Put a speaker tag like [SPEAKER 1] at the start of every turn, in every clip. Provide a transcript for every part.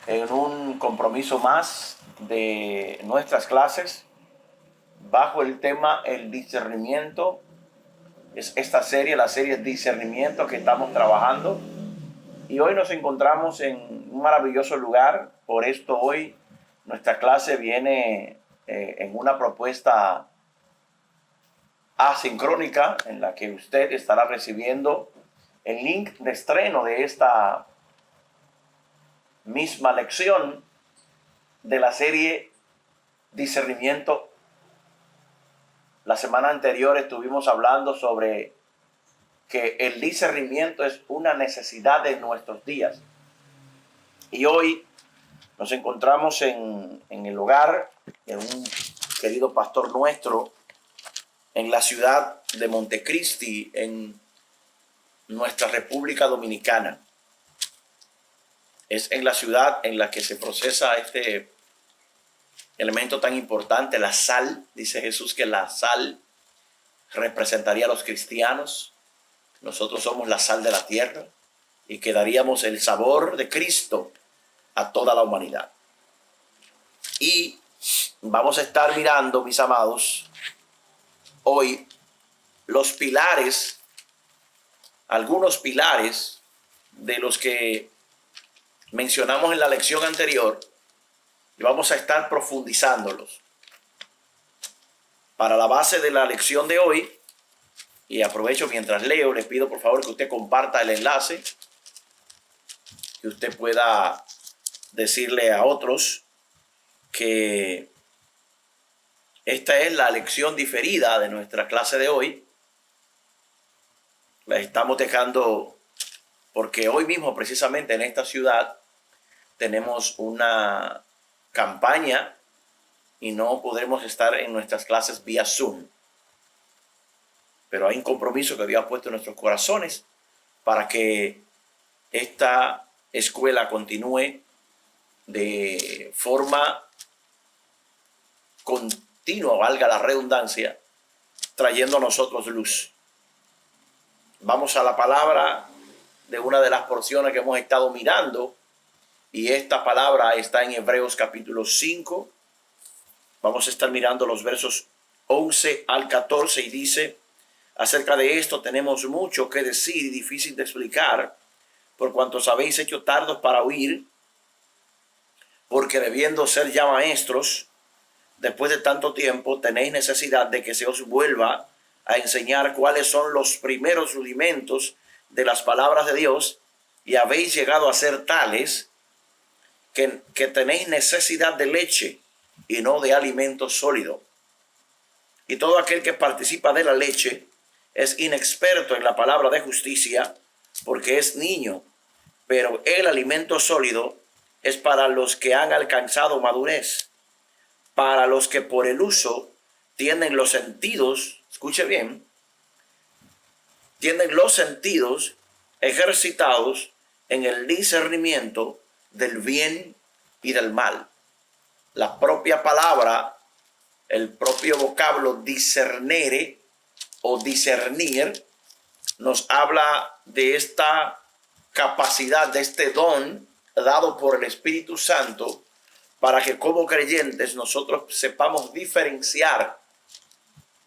[SPEAKER 1] en un compromiso más de nuestras clases bajo el tema el discernimiento. Es esta serie, la serie Discernimiento que estamos trabajando. Y hoy nos encontramos en un maravilloso lugar. Por esto hoy nuestra clase viene en una propuesta asincrónica en la que usted estará recibiendo el link de estreno de esta misma lección de la serie Discernimiento. La semana anterior estuvimos hablando sobre que el discernimiento es una necesidad de nuestros días. Y hoy nos encontramos en el hogar de un querido pastor nuestro en la ciudad de Montecristi, en nuestra República Dominicana. Es en la ciudad en la que se procesa este elemento tan importante, la sal. Dice Jesús que la sal representaría a los cristianos. Nosotros somos la sal de la tierra y que daríamos el sabor de Cristo a toda la humanidad. Y vamos a estar mirando, mis amados, hoy los pilares, algunos pilares de los que mencionamos en la lección anterior, y vamos a estar profundizándolos. Para la base de la lección de hoy, y aprovecho mientras leo, les pido por favor que usted comparta el enlace, que usted pueda decirle a otros que esta es la lección diferida de nuestra clase de hoy. La estamos dejando porque hoy mismo, precisamente en esta ciudad, tenemos una campaña y no podremos estar en nuestras clases vía Zoom. Pero hay un compromiso que Dios ha puesto en nuestros corazones para que esta escuela continúe de forma continua, valga la redundancia, trayendo a nosotros luz. Vamos a la palabra de una de las porciones que hemos estado mirando, y esta palabra está en Hebreos capítulo 5. Vamos a estar mirando los versos 11 al 14 y dice: acerca de esto tenemos mucho que decir y difícil de explicar, por cuantos habéis hecho tardos para oír, porque debiendo ser ya maestros, después de tanto tiempo, tenéis necesidad de que se os vuelva a enseñar cuáles son los primeros rudimentos de las palabras de Dios, y habéis llegado a ser tales que tenéis necesidad de leche y no de alimento sólido. Y todo aquel que participa de la leche es inexperto en la palabra de justicia, porque es niño, pero el alimento sólido es para los que han alcanzado madurez, para los que por el uso tienen los sentidos, escuche bien, tienen los sentidos ejercitados en el discernimiento del bien y del mal. La propia palabra, el propio vocablo discernere o discernir, nos habla de esta capacidad, de este don dado por el Espíritu Santo, para que como creyentes nosotros sepamos diferenciar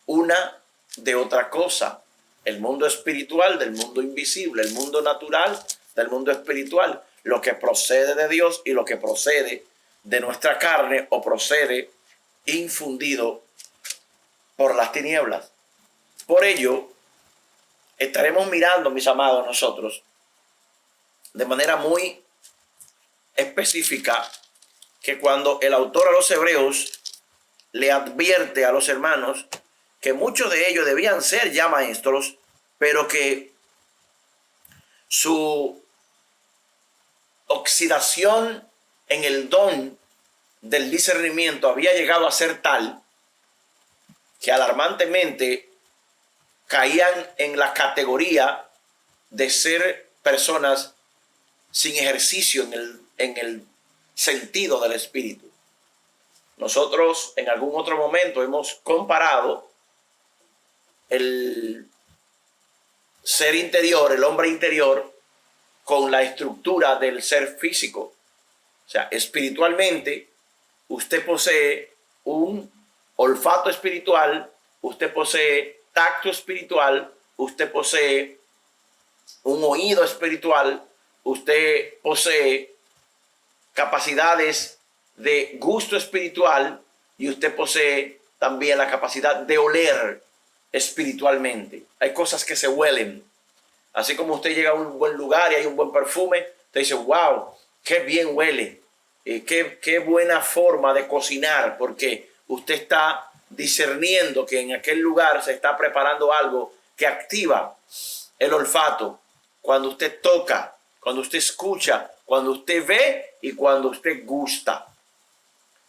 [SPEAKER 1] una de otra cosa. El mundo espiritual del mundo invisible, el mundo natural del mundo espiritual, lo que procede de Dios y lo que procede de nuestra carne o procede infundido por las tinieblas. Por ello, estaremos mirando, mis amados, nosotros de manera muy específica que cuando el autor a los hebreos le advierte a los hermanos que muchos de ellos debían ser ya maestros, pero que su oxidación en el don del discernimiento había llegado a ser tal que alarmantemente caían en la categoría de ser personas sin ejercicio en el sentido del espíritu. Nosotros en algún otro momento hemos comparado el ser interior, el hombre interior, con la estructura del ser físico. O sea, espiritualmente, usted posee un olfato espiritual, usted posee tacto espiritual, usted posee un oído espiritual, usted posee capacidades de gusto espiritual y usted posee también la capacidad de oler espiritualmente. Hay cosas que se huelen. Así como usted llega a un buen lugar y hay un buen perfume, usted dice, wow, qué bien huele, qué buena forma de cocinar, porque usted está discerniendo que en aquel lugar se está preparando algo que activa el olfato. Cuando usted toca, cuando usted escucha, cuando usted ve y cuando usted gusta.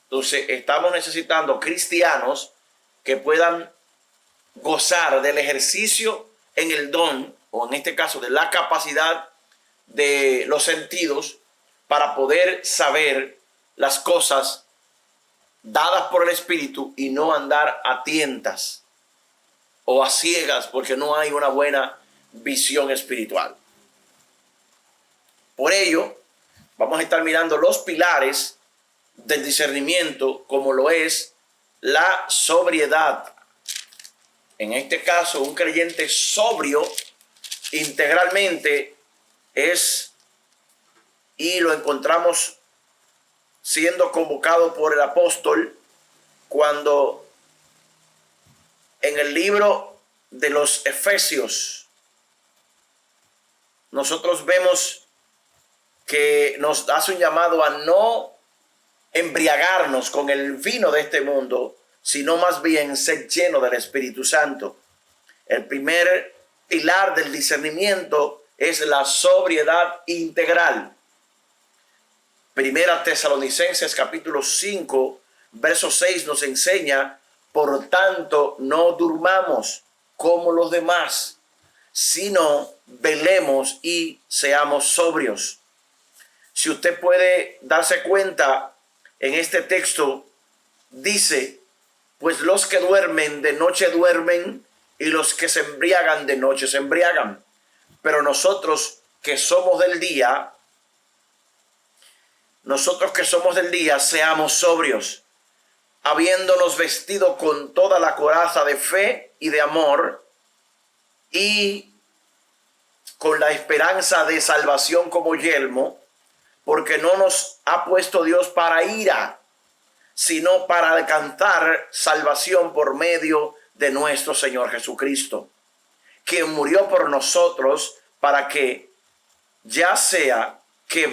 [SPEAKER 1] Entonces estamos necesitando cristianos que puedan gozar del ejercicio en el don, o en este caso de la capacidad de los sentidos, para poder saber las cosas dadas por el Espíritu y no andar a tientas o a ciegas porque no hay una buena visión espiritual. Por ello, vamos a estar mirando los pilares del discernimiento, como lo es la sobriedad. En este caso, un creyente sobrio integralmente es, y lo encontramos siendo convocado por el apóstol cuando en el libro de los Efesios nosotros vemos que nos hace un llamado a no embriagarnos con el vino de este mundo, sino más bien ser lleno del Espíritu Santo. El primer pilar del discernimiento es la sobriedad integral. Primera Tesalonicenses capítulo 5, verso 6 nos enseña, por tanto, no durmamos como los demás, sino velemos y seamos sobrios. Si usted puede darse cuenta, en este texto dice, pues los que duermen de noche duermen y los que se embriagan de noche se embriagan. Pero nosotros que somos del día, seamos sobrios, habiéndonos vestido con toda la coraza de fe y de amor y con la esperanza de salvación como yelmo, porque no nos ha puesto Dios para ira, sino para alcanzar salvación por medio de nuestro Señor Jesucristo, quien murió por nosotros para que, ya sea que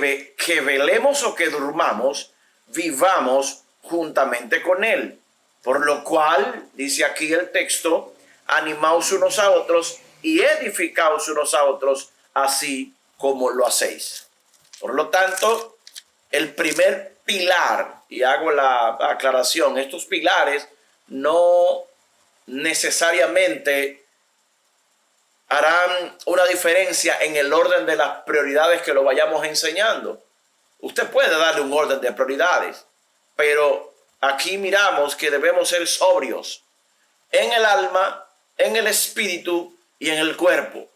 [SPEAKER 1] velemos o que durmamos, vivamos juntamente con Él. Por lo cual, dice aquí el texto, animaos unos a otros y edificaos unos a otros, así como lo hacéis. Por lo tanto, el primer pilar, y hago la aclaración, estos pilares no necesariamente harán una diferencia en el orden de las prioridades que lo vayamos enseñando. Usted puede darle un orden de prioridades, pero aquí miramos que debemos ser sobrios en el alma, en el espíritu y en el cuerpo.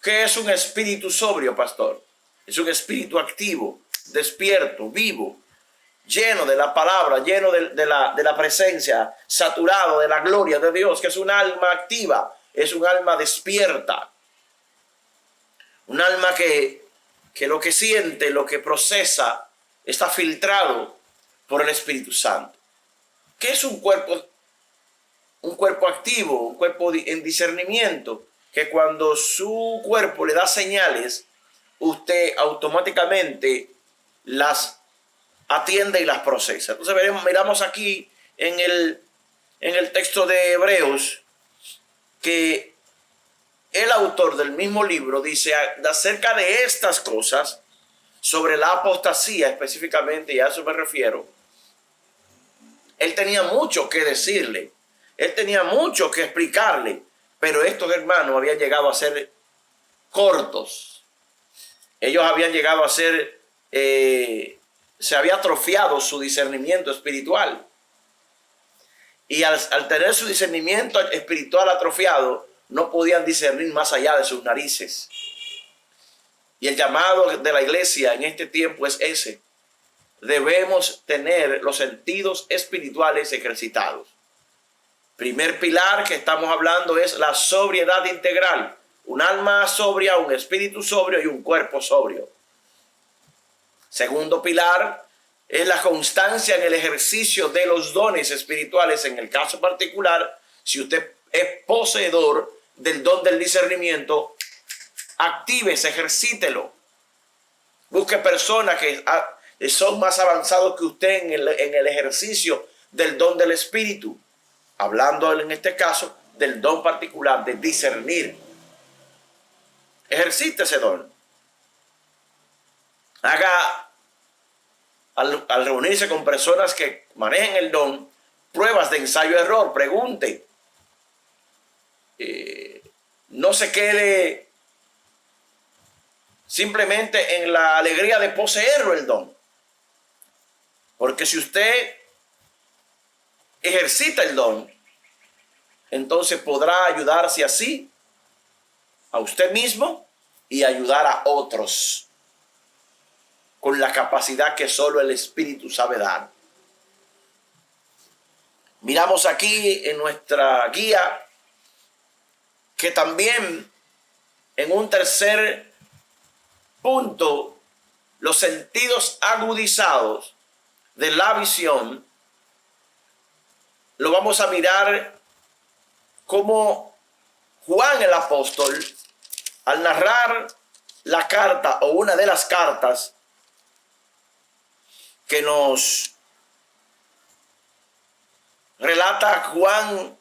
[SPEAKER 1] ¿Qué es un espíritu sobrio, pastor? Es un espíritu activo, despierto, vivo, lleno de la palabra, lleno de la presencia, saturado de la gloria de Dios, que es un alma activa, es un alma despierta. Un alma que lo que siente, lo que procesa, está filtrado por el Espíritu Santo. ¿Qué es un cuerpo? Un cuerpo activo, un cuerpo en discernimiento, que cuando su cuerpo le da señales, usted automáticamente las atiende y las procesa. Entonces miramos aquí en el texto de Hebreos que el autor del mismo libro dice acerca de estas cosas, sobre la apostasía específicamente, y a eso me refiero. Él tenía mucho que decirle, él tenía mucho que explicarle, pero estos hermanos habían llegado a ser cortos. Ellos habían llegado a ser, se había atrofiado su discernimiento espiritual. Y al tener su discernimiento espiritual atrofiado, no podían discernir más allá de sus narices. Y el llamado de la iglesia en este tiempo es ese. debemos tener los sentidos espirituales ejercitados. Primer pilar que estamos hablando es la sobriedad integral. Un alma sobria, un espíritu sobrio y un cuerpo sobrio. Segundo pilar es la constancia en el ejercicio de los dones espirituales. En el caso particular, si usted es poseedor del don del discernimiento, actívese, ejercítelo. Busque personas que son más avanzados que usted en el ejercicio del don del espíritu. Hablando en este caso del don particular de discernir. Ejercite ese don. Haga, al reunirse con personas que manejen el don, pruebas de ensayo-error. Pregunte. No se quede simplemente en la alegría de poseerlo el don. Porque si usted ejercita el don, entonces podrá ayudarse así a usted mismo y ayudar a otros con la capacidad que solo el Espíritu sabe dar. Miramos aquí en nuestra guía que también en un tercer punto, los sentidos agudizados de la visión, lo vamos a mirar como Juan el apóstol, al narrar la carta o una de las cartas que nos relata Juan,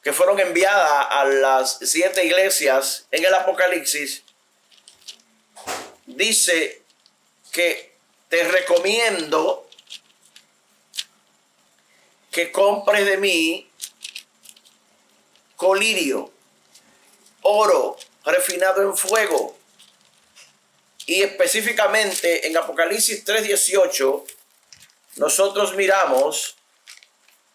[SPEAKER 1] que fueron enviadas a las 7 iglesias en el Apocalipsis, dice que te recomiendo que compres de mí colirio, oro refinado en fuego. Y específicamente en Apocalipsis 3:18 nosotros miramos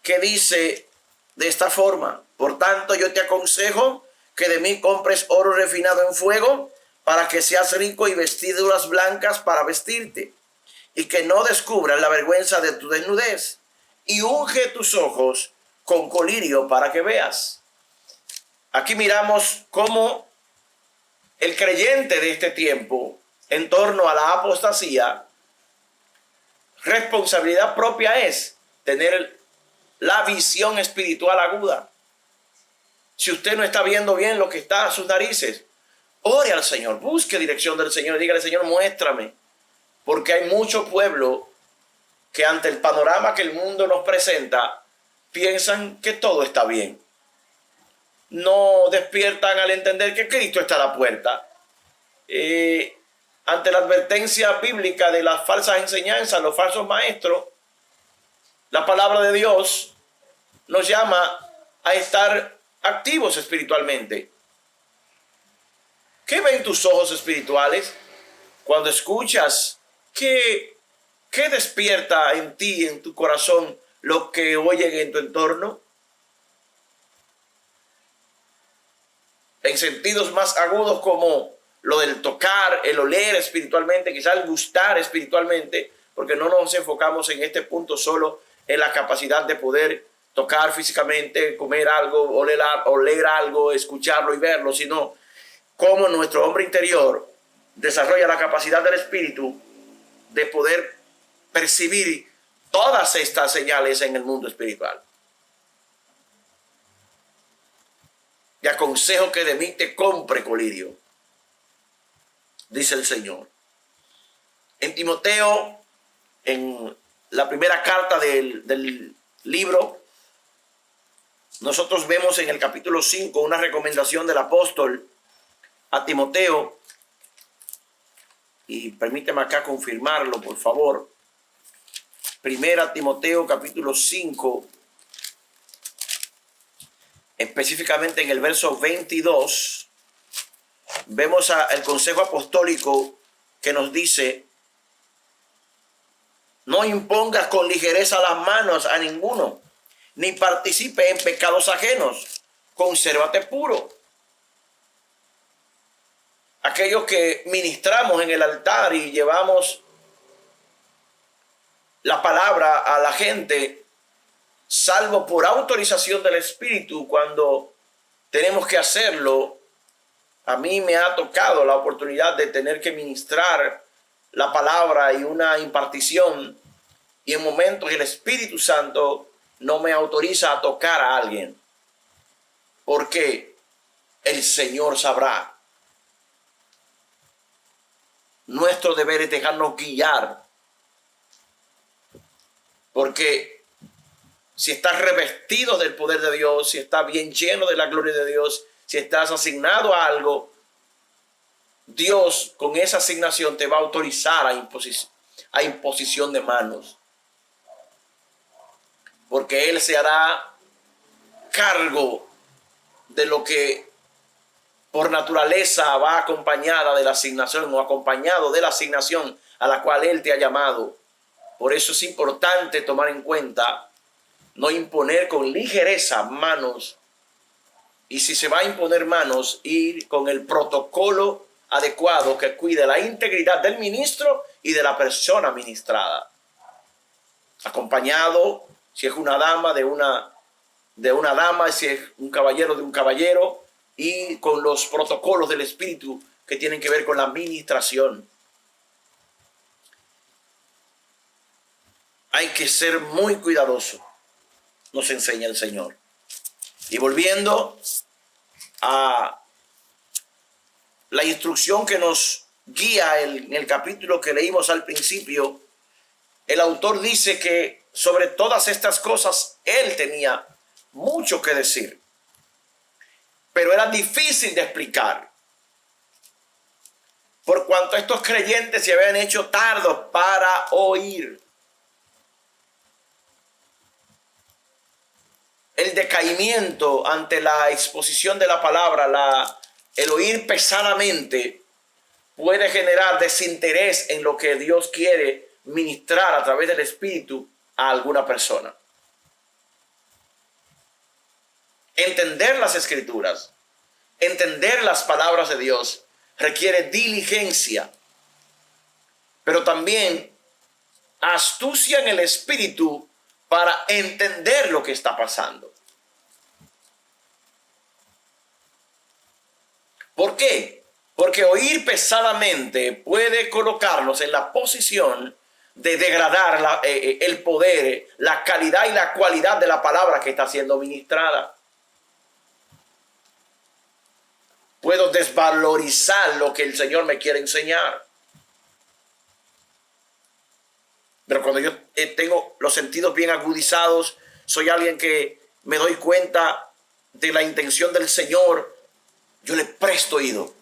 [SPEAKER 1] que dice de esta forma: por tanto yo te aconsejo que de mí compres oro refinado en fuego, para que seas rico, y vestiduras blancas para vestirte, y que no descubras la vergüenza de tu desnudez, y unge tus ojos con colirio para que veas. Aquí miramos cómo el creyente de este tiempo, en torno a la apostasía, responsabilidad propia es tener la visión espiritual aguda. Si usted no está viendo bien lo que está a sus narices, ore al Señor, busque dirección del Señor y dígale: Señor, muéstrame. Porque hay mucho pueblo que ante el panorama que el mundo nos presenta, piensan que todo está bien. No despiertan al entender que Cristo está a la puerta. Ante la advertencia bíblica de las falsas enseñanzas, los falsos maestros, la palabra de Dios nos llama a estar activos espiritualmente. ¿Qué ven tus ojos espirituales cuando escuchas? ¿Qué despierta en ti, en tu corazón, lo que oyen en tu entorno? En sentidos más agudos como lo del tocar, el oler espiritualmente, quizás el gustar espiritualmente, porque no nos enfocamos en este punto solo en la capacidad de poder tocar físicamente, comer algo, oler algo, escucharlo y verlo, sino cómo nuestro hombre interior desarrolla la capacidad del espíritu de poder percibir todas estas señales en el mundo espiritual. Te aconsejo que de mí te compre colirio, dice el Señor. En Timoteo, en la primera carta del libro, nosotros vemos en el capítulo 5 una recomendación del apóstol a Timoteo. Y permíteme acá confirmarlo, por favor. Primera Timoteo, capítulo 5, específicamente en el verso 22, vemos el consejo apostólico que nos dice: no impongas con ligereza las manos a ninguno, ni participe en pecados ajenos, consérvate puro. Aquellos que ministramos en el altar y llevamos la palabra a la gente, salvo por autorización del Espíritu, cuando tenemos que hacerlo. A mí me ha tocado la oportunidad de tener que ministrar la palabra y una impartición, y en momentos el Espíritu Santo no me autoriza a tocar a alguien, porque el Señor sabrá. Nuestro deber es dejarnos guiar, porque si estás revestido del poder de Dios, si estás bien lleno de la gloria de Dios, si estás asignado a algo, Dios con esa asignación te va a autorizar a imposición de manos, porque Él se hará cargo de lo que por naturaleza va acompañada de la asignación o acompañado de la asignación a la cual Él te ha llamado. Por eso es importante tomar en cuenta no imponer con ligereza manos, y si se va a imponer manos, ir con el protocolo adecuado que cuide la integridad del ministro y de la persona ministrada. Acompañado, si es una dama, de una dama, si es un caballero, de un caballero, y con los protocolos del Espíritu que tienen que ver con la ministración. Hay que ser muy cuidadoso, nos enseña el Señor. Y volviendo a la instrucción que nos guía en el capítulo que leímos al principio, el autor dice que sobre todas estas cosas él tenía mucho que decir, pero era difícil de explicar, por cuanto estos creyentes se habían hecho tardos para oír. El decaimiento ante la exposición de la palabra, el oír pesadamente, puede generar desinterés en lo que Dios quiere ministrar a través del Espíritu a alguna persona. Entender las Escrituras, entender las palabras de Dios, requiere diligencia, pero también astucia en el Espíritu para entender lo que está pasando. ¿Por qué? Porque oír pesadamente puede colocarnos en la posición de degradar el poder, la calidad y la cualidad de la palabra que está siendo ministrada. Puedo desvalorizar lo que el Señor me quiere enseñar. Pero cuando yo tengo los sentidos bien agudizados, soy alguien que me doy cuenta de la intención del Señor, yo le presto oído.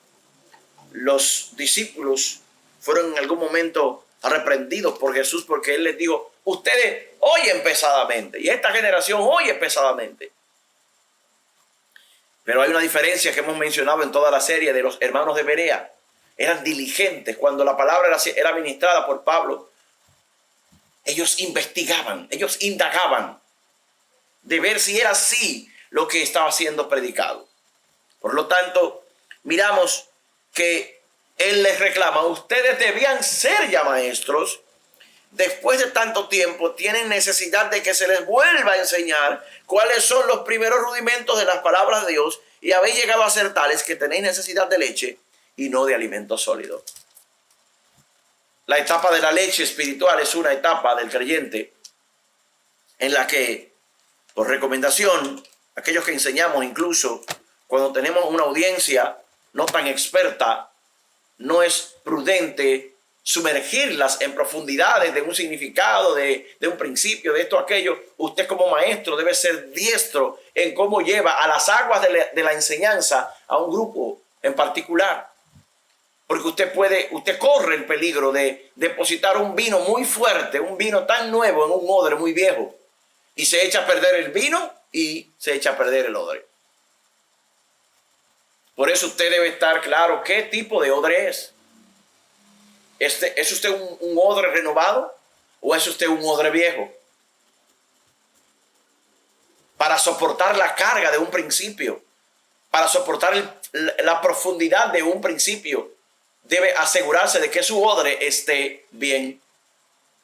[SPEAKER 1] Los discípulos fueron en algún momento reprendidos por Jesús porque Él les dijo: ustedes oyen pesadamente, y esta generación oye pesadamente. Pero hay una diferencia que hemos mencionado en toda la serie de los hermanos de Berea. Eran diligentes. Cuando la palabra era ministrada por Pablo, ellos investigaban, ellos indagaban de ver si era así lo que estaba siendo predicado. Por lo tanto, miramos que Él les reclama: ustedes debían ser ya maestros. Después de tanto tiempo, tienen necesidad de que se les vuelva a enseñar cuáles son los primeros rudimentos de las palabras de Dios, y habéis llegado a ser tales que tenéis necesidad de leche y no de alimento sólido. La etapa de la leche espiritual es una etapa del creyente en la que, por recomendación, aquellos que enseñamos, incluso cuando tenemos una audiencia no tan experta, no es prudente sumergirlas en profundidades de un significado, de un principio, de esto, aquello. Usted como maestro debe ser diestro en cómo lleva a las aguas de la enseñanza a un grupo en particular. Porque usted corre el peligro de depositar un vino muy fuerte, un vino tan nuevo en un odre muy viejo, y se echa a perder el vino y se echa a perder el odre. Por eso usted debe estar claro qué tipo de odre es. ¿Es usted un odre renovado o es usted un odre viejo? Para soportar la carga de un principio, para soportar la profundidad de un principio, debe asegurarse de que su odre esté bien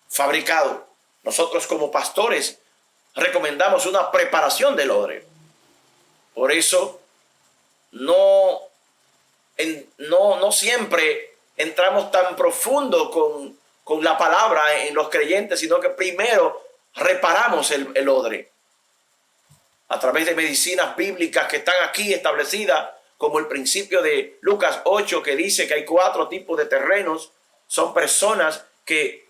[SPEAKER 1] fabricado. nosotros como pastores recomendamos una preparación del odre. Por eso no siempre entramos tan profundo con la palabra en los creyentes, sino que primero reparamos el odre a través de medicinas bíblicas que están aquí establecidas, como el principio de Lucas 8, que dice que hay 4 tipos de terrenos. Son personas que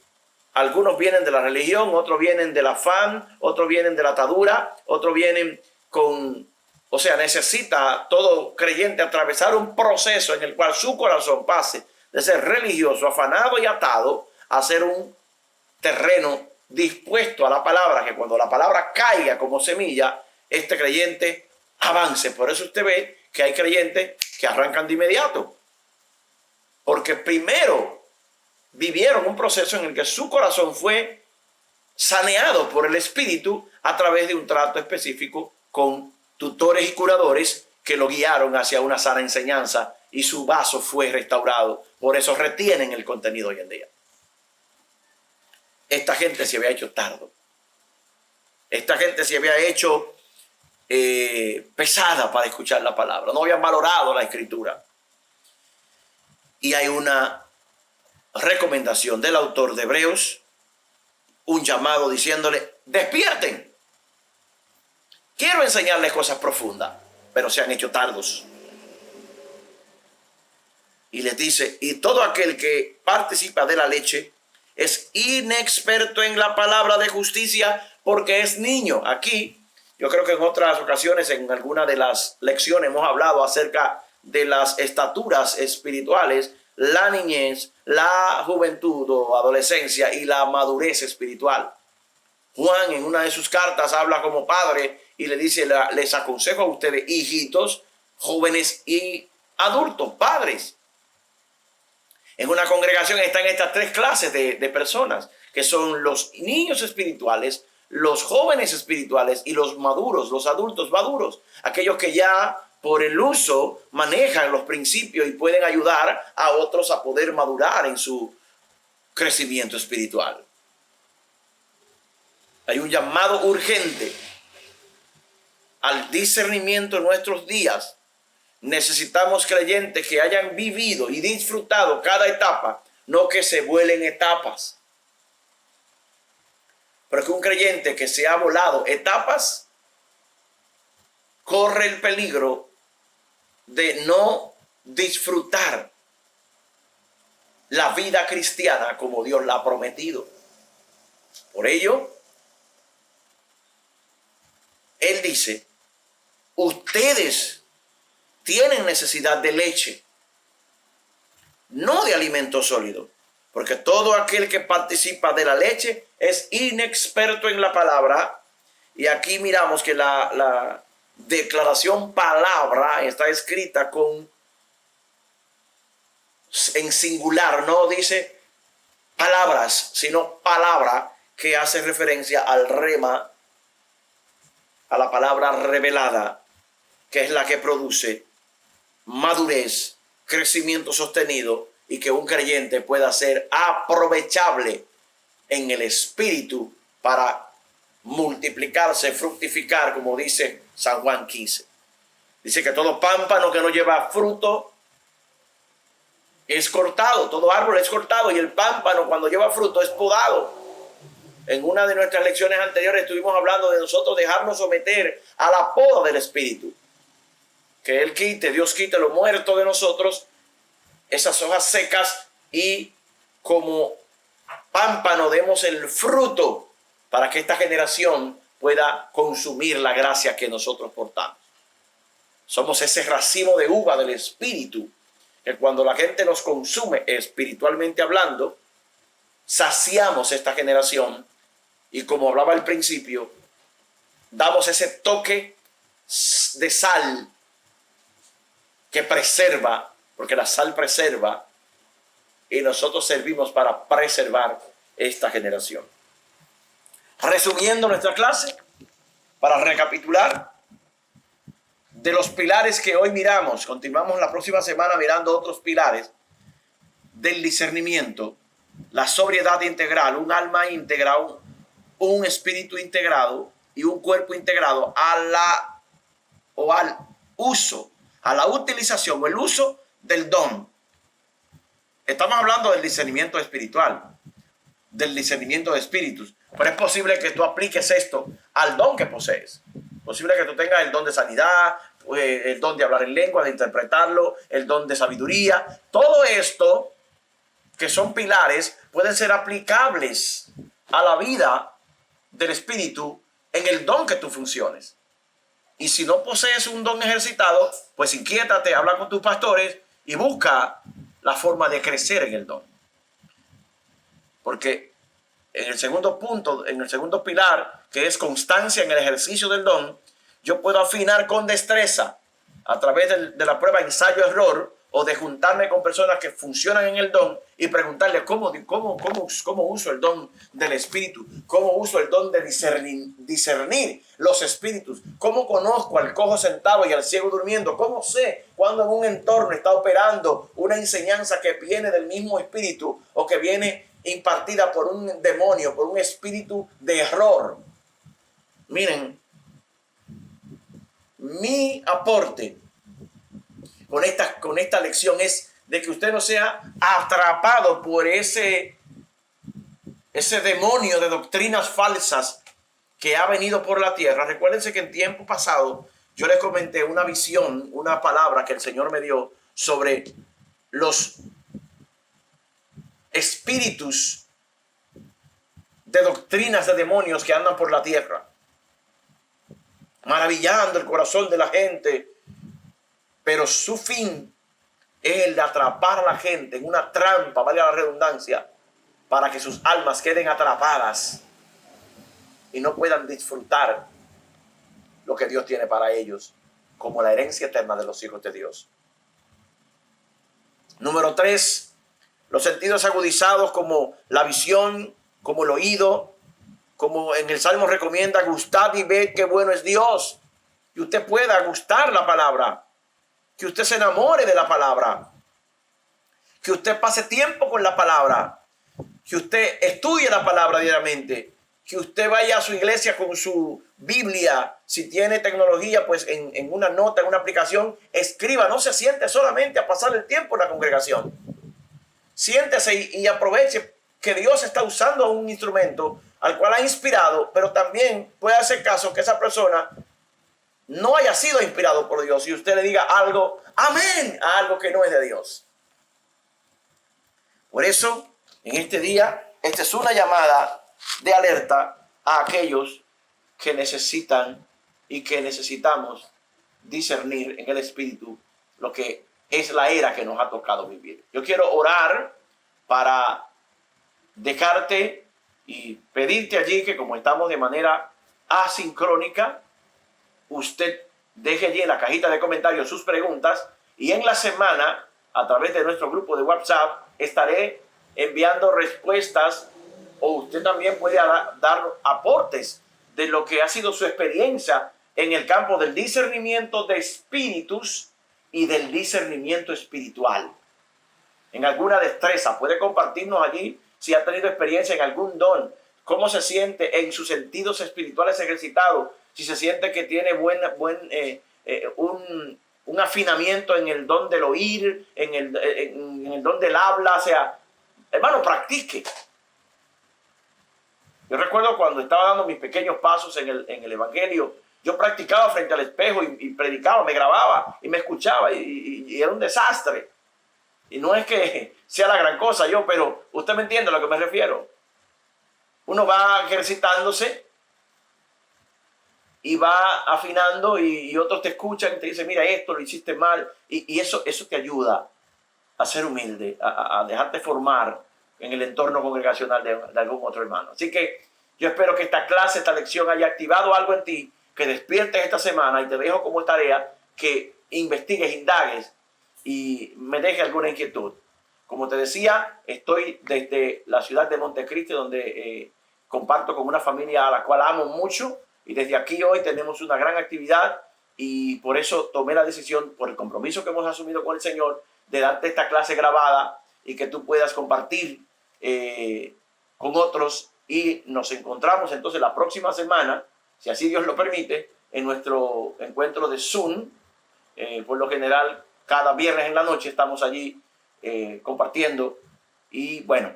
[SPEAKER 1] algunos vienen de la religión, otros vienen del afán, otros vienen de la atadura, otros vienen o sea, necesita todo creyente atravesar un proceso en el cual su corazón pase de ser religioso, afanado y atado, a ser un terreno dispuesto a la palabra, que cuando la palabra caiga como semilla, este creyente avance. Por eso usted ve que hay creyentes que arrancan de inmediato, porque primero vivieron un proceso en el que su corazón fue saneado por el Espíritu a través de un trato específico con tutores y curadores que lo guiaron hacia una sana enseñanza, y su vaso fue restaurado. Por eso retienen el contenido hoy en día. Esta gente se había hecho tardo. Esta gente se había hecho pesada para escuchar la palabra. No habían valorado la escritura. Y hay una recomendación del autor de Hebreos, un llamado diciéndole: despierten. Quiero enseñarles cosas profundas, pero se han hecho tardos. Y les dice: y todo aquel que participa de la leche es inexperto en la palabra de justicia, porque es niño. Aquí, yo creo que en otras ocasiones, en alguna de las lecciones, hemos hablado acerca de las estaturas espirituales, la niñez, la juventud o adolescencia y la madurez espiritual. Juan, en una de sus cartas, habla como padre y le dice: les aconsejo a ustedes, hijitos, jóvenes y adultos, padres. En una congregación están estas 3 clases de personas, que son los niños espirituales, los jóvenes espirituales y los maduros, los adultos maduros. Aquellos que ya por el uso manejan los principios y pueden ayudar a otros a poder madurar en su crecimiento espiritual. Hay un llamado urgente al discernimiento en nuestros días. Necesitamos creyentes que hayan vivido y disfrutado cada etapa, no que se vuelen etapas. Pero que un creyente que se ha volado etapas corre el peligro de no disfrutar la vida cristiana como Dios la ha prometido. Por ello, Él dice: ustedes tienen necesidad de leche, no de alimento sólido, porque todo aquel que participa de la leche es inexperto en la palabra. Y aquí miramos que la declaración palabra está escrita en singular, no dice palabras, sino palabra, que hace referencia al rema, a la palabra revelada, que es la que produce madurez, crecimiento sostenido, y que un creyente pueda ser aprovechable en el espíritu para multiplicarse, fructificar, como dice San Juan 15. Dice que todo pámpano que no lleva fruto es cortado, todo árbol es cortado, y el pámpano cuando lleva fruto es podado. En una de nuestras lecciones anteriores estuvimos hablando de nosotros dejarnos someter a la poda del Espíritu. Que Él quite, Dios quite lo muerto de nosotros, esas hojas secas, y como pámpano demos el fruto para que esta generación pueda consumir la gracia que nosotros portamos. Somos ese racimo de uva del Espíritu, que cuando la gente nos consume espiritualmente hablando, saciamos esta generación, y como hablaba al principio, damos ese toque de sal que preserva, porque la sal preserva, y nosotros servimos para preservar esta generación. Resumiendo nuestra clase, para recapitular, de los pilares que hoy miramos, continuamos la próxima semana mirando otros pilares del discernimiento: la sobriedad integral, un alma íntegra, un espíritu integrado y un cuerpo integrado al uso, a la utilización o el uso del don. Estamos hablando del discernimiento espiritual, del discernimiento de espíritus. Pero es posible que tú apliques esto al don que posees. Es posible que tú tengas el don de sanidad, el don de hablar en lengua, de interpretarlo, el don de sabiduría. Todo esto, que son pilares, pueden ser aplicables a la vida del espíritu en el don que tú funciones. Y si no posees un don ejercitado, pues inquiétate, habla con tus pastores y busca la forma de crecer en el don. Porque en el segundo punto, en el segundo pilar, que es constancia en el ejercicio del don, yo puedo afinar con destreza a través de la prueba ensayo-error o de juntarme con personas que funcionan en el don y preguntarle cómo uso el don del espíritu, cómo uso el don de discernir los espíritus, cómo conozco al cojo sentado y al ciego durmiendo, cómo sé cuando en un entorno está operando una enseñanza que viene del mismo espíritu o que viene impartida por un demonio, por un espíritu de error. Miren, mi aporte con esta lección es de que usted no sea atrapado por ese demonio de doctrinas falsas que ha venido por la tierra. Recuérdense que en tiempo pasado yo les comenté una visión, una palabra que el Señor me dio sobre los espíritus de doctrinas de demonios que andan por la tierra, maravillando el corazón de la gente, pero su fin es el de atrapar a la gente en una trampa, valga la redundancia, para que sus almas queden atrapadas y no puedan disfrutar lo que Dios tiene para ellos como la herencia eterna de los hijos de Dios. Número 3, los sentidos agudizados como la visión, como el oído, como en el Salmo recomienda, gustad y ved qué bueno es Dios. Y usted pueda gustar la palabra, que usted se enamore de la palabra, que usted pase tiempo con la palabra, que usted estudie la palabra diariamente, que usted vaya a su iglesia con su Biblia, si tiene tecnología, pues en una nota, en una aplicación, escriba, no se siente solamente a pasar el tiempo en la congregación. Siéntese y aproveche que Dios está usando un instrumento al cual ha inspirado, pero también puede hacer caso que esa persona no haya sido inspirado por Dios y usted le diga algo, amén, a algo que no es de Dios. Por eso, en este día, esta es una llamada de alerta a aquellos que necesitan y que necesitamos discernir en el espíritu lo que es la era que nos ha tocado vivir. Yo quiero orar para dejarte y pedirte allí que, como estamos de manera asincrónica, usted deje allí en la cajita de comentarios sus preguntas y en la semana, a través de nuestro grupo de WhatsApp, estaré enviando respuestas o usted también puede dar aportes de lo que ha sido su experiencia en el campo del discernimiento de espíritus y del discernimiento espiritual. En alguna destreza, puede compartirnos allí si ha tenido experiencia en algún don, cómo se siente en sus sentidos espirituales ejercitados, si se siente que tiene un afinamiento en el don del oír, en el don del habla. O sea, hermano, practique. Yo recuerdo cuando estaba dando mis pequeños pasos en el Evangelio, yo practicaba frente al espejo y predicaba, me grababa y me escuchaba y era un desastre. Y no es que sea la gran cosa yo, pero usted me entiende a lo que me refiero. Uno va ejercitándose y va afinando y otros te escuchan y te dicen, mira, esto lo hiciste mal. Y eso te ayuda a ser humilde, a dejarte formar en el entorno congregacional de algún otro hermano. Así que yo espero que esta clase, esta lección haya activado algo en ti, que despiertes esta semana y te dejo como tarea que investigues, indagues y me deje alguna inquietud. Como te decía, estoy desde la ciudad de Montecristi, donde comparto con una familia a la cual amo mucho, y desde aquí hoy tenemos una gran actividad y por eso tomé la decisión, por el compromiso que hemos asumido con el Señor, de darte esta clase grabada y que tú puedas compartir con otros Y nos encontramos entonces la próxima semana, si así Dios lo permite, en nuestro encuentro de Zoom. Por lo general, cada viernes en la noche estamos allí compartiendo. Y bueno,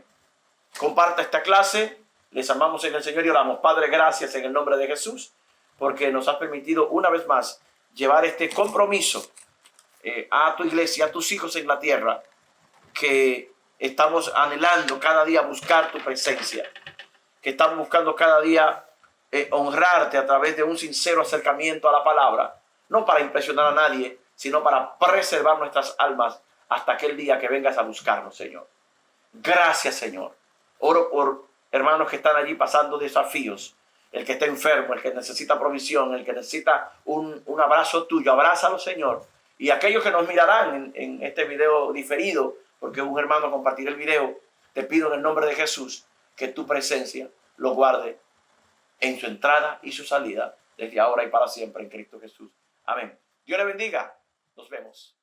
[SPEAKER 1] comparta esta clase. Les amamos en el Señor y oramos. Padre, gracias en el nombre de Jesús, porque nos has permitido una vez más llevar este compromiso a tu iglesia, a tus hijos en la tierra, que estamos anhelando cada día buscar tu presencia, que estamos buscando cada día honrarte a través de un sincero acercamiento a la palabra, no para impresionar a nadie, sino para preservar nuestras almas hasta aquel día que vengas a buscarnos, Señor. Gracias, Señor. Oro por hermanos que están allí pasando desafíos, el que está enfermo, el que necesita provisión, el que necesita un abrazo tuyo. Abrázalo, Señor. Y aquellos que nos mirarán en este video diferido, porque un hermano compartirá el video, te pido en el nombre de Jesús que tu presencia lo guarde en su entrada y su salida, desde ahora y para siempre en Cristo Jesús. Amén. Dios le bendiga. Nos vemos.